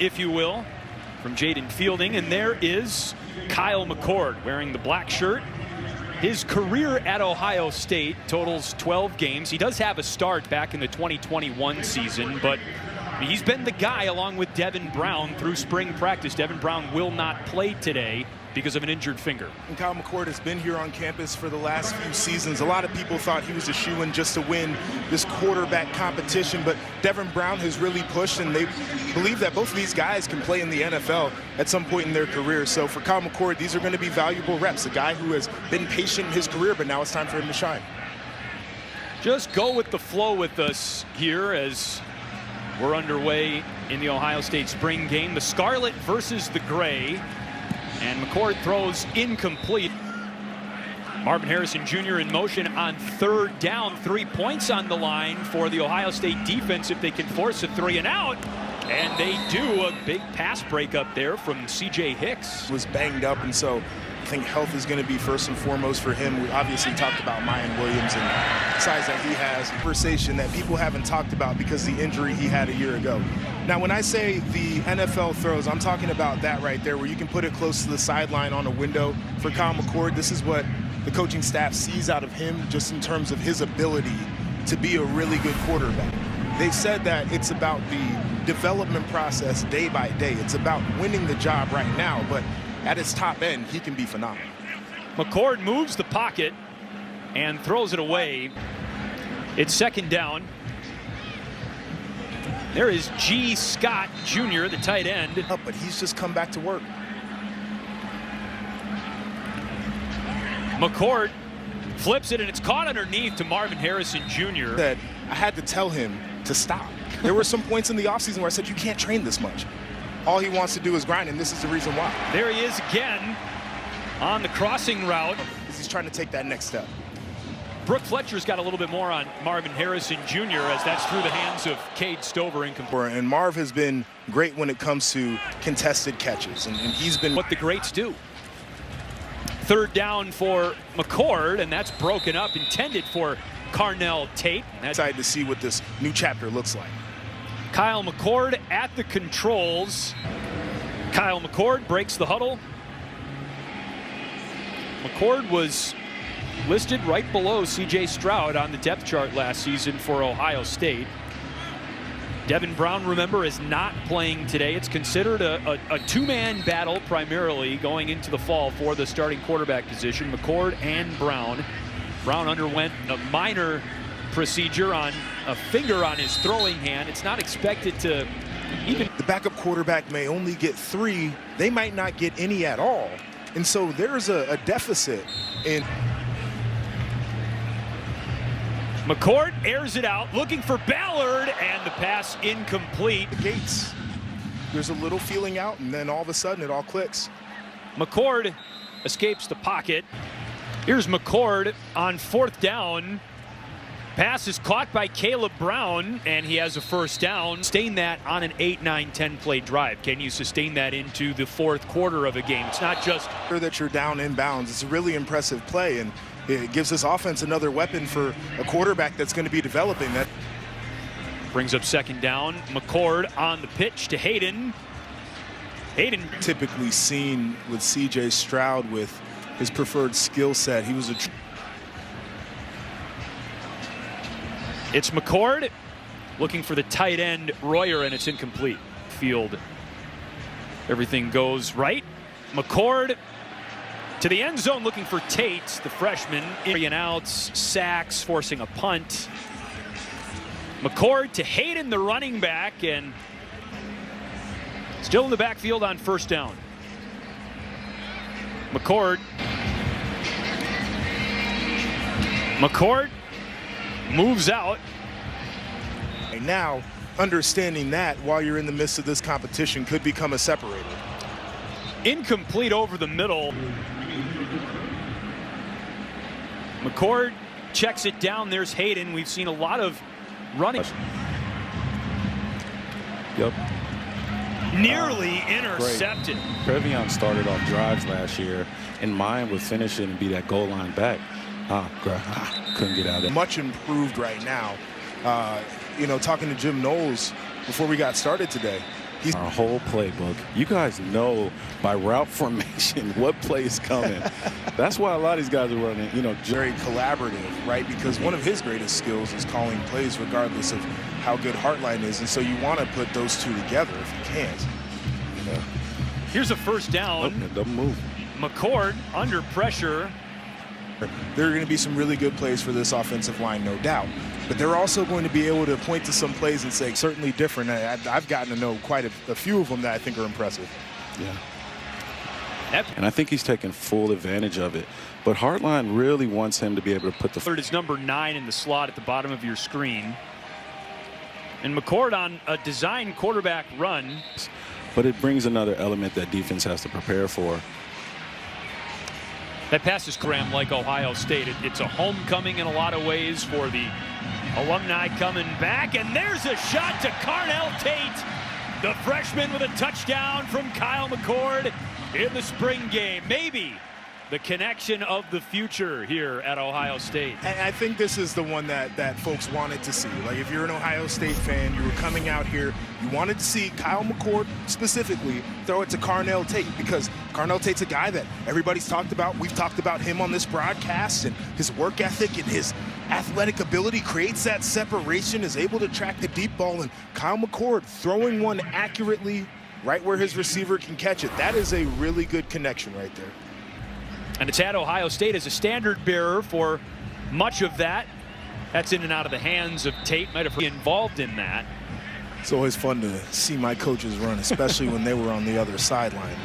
if you will, from Jaden Fielding. And there is Kyle McCord wearing the black shirt. His career at Ohio State totals 12 games. He does have a start back in the 2021 season, but he's been the guy along with Devin Brown through spring practice. Devin Brown will not play today because of an injured finger. And Kyle McCord has been here on campus for the last few seasons. A lot of people thought he was a shoo-in just to win this quarterback competition, but Devin Brown has really pushed, and they believe that both of these guys can play in the NFL at some point in their career. So for Kyle McCord, these are going to be valuable reps. A guy who has been patient in his career, but now it's time for him to shine. Just go with the flow with us here as we're underway in the Ohio State spring game. The Scarlet versus the Gray. And McCord throws incomplete. Marvin Harrison Jr. in motion on third down. 3 points on the line for the Ohio State defense if they can force a 3 and out. And they do. A big pass breakup there from C.J. Hicks. Was banged up, and so I think health is going to be first and foremost for him. We obviously talked about Mayan Williams and the size that he has. Conversation that people haven't talked about because of the injury he had a year ago. Now, when I say the NFL throws, I'm talking about that right there, where you can put it close to the sideline on a window. For Kyle McCord, this is what the coaching staff sees out of him just in terms of his ability to be a really good quarterback. They said that it's about the development process day by day. It's about winning the job right now, but at its top end, he can be phenomenal. McCord moves the pocket and throws it away. It's second down. There is G. Scott Jr., the tight end. But he's just come back to work. McCord flips it, and it's caught underneath to Marvin Harrison Jr. That I had to tell him to stop. There were some points in the offseason where I said, you can't train this much. All he wants to do is grind, and this is the reason why. There he is again on the crossing route. He's trying to take that next step. Brooke Fletcher's got a little bit more on Marvin Harrison Jr. as that's through the hands of Cade Stover. And Marv has been great when it comes to contested catches, and he's been what the greats do. Third down for McCord, and that's broken up, intended for Carnell Tate. That's excited to see what this new chapter looks like. Kyle McCord at the controls. Kyle McCord breaks the huddle. McCord was listed right below C.J. Stroud on the depth chart last season for Ohio State. Devin Brown, remember, is not playing today. It's considered a two-man battle primarily going into the fall for the starting quarterback position, McCord and Brown. Brown underwent a minor procedure on a finger on his throwing hand. It's not expected to even... The backup quarterback may only get 3. They might not get any at all. And so there's a deficit in... McCord airs it out, looking for Ballard, and the pass incomplete. Gates. There's a little feeling out, and then all of a sudden it all clicks. McCord escapes the pocket. Here's McCord on fourth down. Pass is caught by Caleb Brown, and he has a first down. Sustain that on an 8, 9, 10 play drive. Can you sustain that into the fourth quarter of a game? It's not just that you're down inbounds. It's a really impressive play, and it gives this offense another weapon for a quarterback that's going to be developing. That brings up second down. McCord on the pitch to Hayden. Hayden typically seen with C.J. Stroud with his preferred skill set. He was a... It's McCord looking for the tight end Royer, and it's incomplete. Field. Everything goes right. McCord to the end zone looking for Tate, the freshman. In and outs, sacks, forcing a punt. McCord to Hayden, the running back, and still in the backfield on first down. McCord moves out. And now, understanding that while you're in the midst of this competition could become a separator. Incomplete over the middle. McCord checks it down. There's Hayden. We've seen a lot of running. Yep. Nearly intercepted. Previon started off drives last year, and mine would finish it and be that goal line back. Couldn't get out of there. Much improved right now. You know, talking to Jim Knowles before we got started today, Our whole playbook. You guys know by route formation what play is coming. That's why a lot of these guys are running, very collaborative, right? Because one of his greatest skills is calling plays regardless of how good Hartline is. And so you want to put those two together if you can't. Yeah. Here's a first down. Oh, don't move. McCord under pressure. There are going to be some really good plays for this offensive line, no doubt. But they're also going to be able to point to some plays and say, certainly different. I've gotten to know quite a few of them that I think are impressive. Yeah. And I think he's taking full advantage of it. But Hartline really wants him to be able to put the... Third is number 9 in the slot at the bottom of your screen. And McCord on a design quarterback run. But it brings another element that defense has to prepare for. That pass is crammed like Ohio State. It's a homecoming in a lot of ways for the alumni coming back. And there's a shot to Carnell Tate, the freshman with a touchdown from Kyle McCord in the spring game. Maybe the connection of the future here at Ohio State. And I think this is the one that folks wanted to see. Like, if you're an Ohio State fan, you were coming out here, you wanted to see Kyle McCord specifically throw it to Carnell Tate, because Carnell Tate's a guy that everybody's talked about. We've talked about him on this broadcast, and his work ethic and his athletic ability creates that separation, is able to track the deep ball, and Kyle McCord throwing one accurately right where his receiver can catch it. That is a really good connection right there. And it's had Ohio State as a standard bearer for much of that. That's in and out of the hands of Tate. Might have been involved in that. It's always fun to see my coaches run, especially when they were on the other sideline.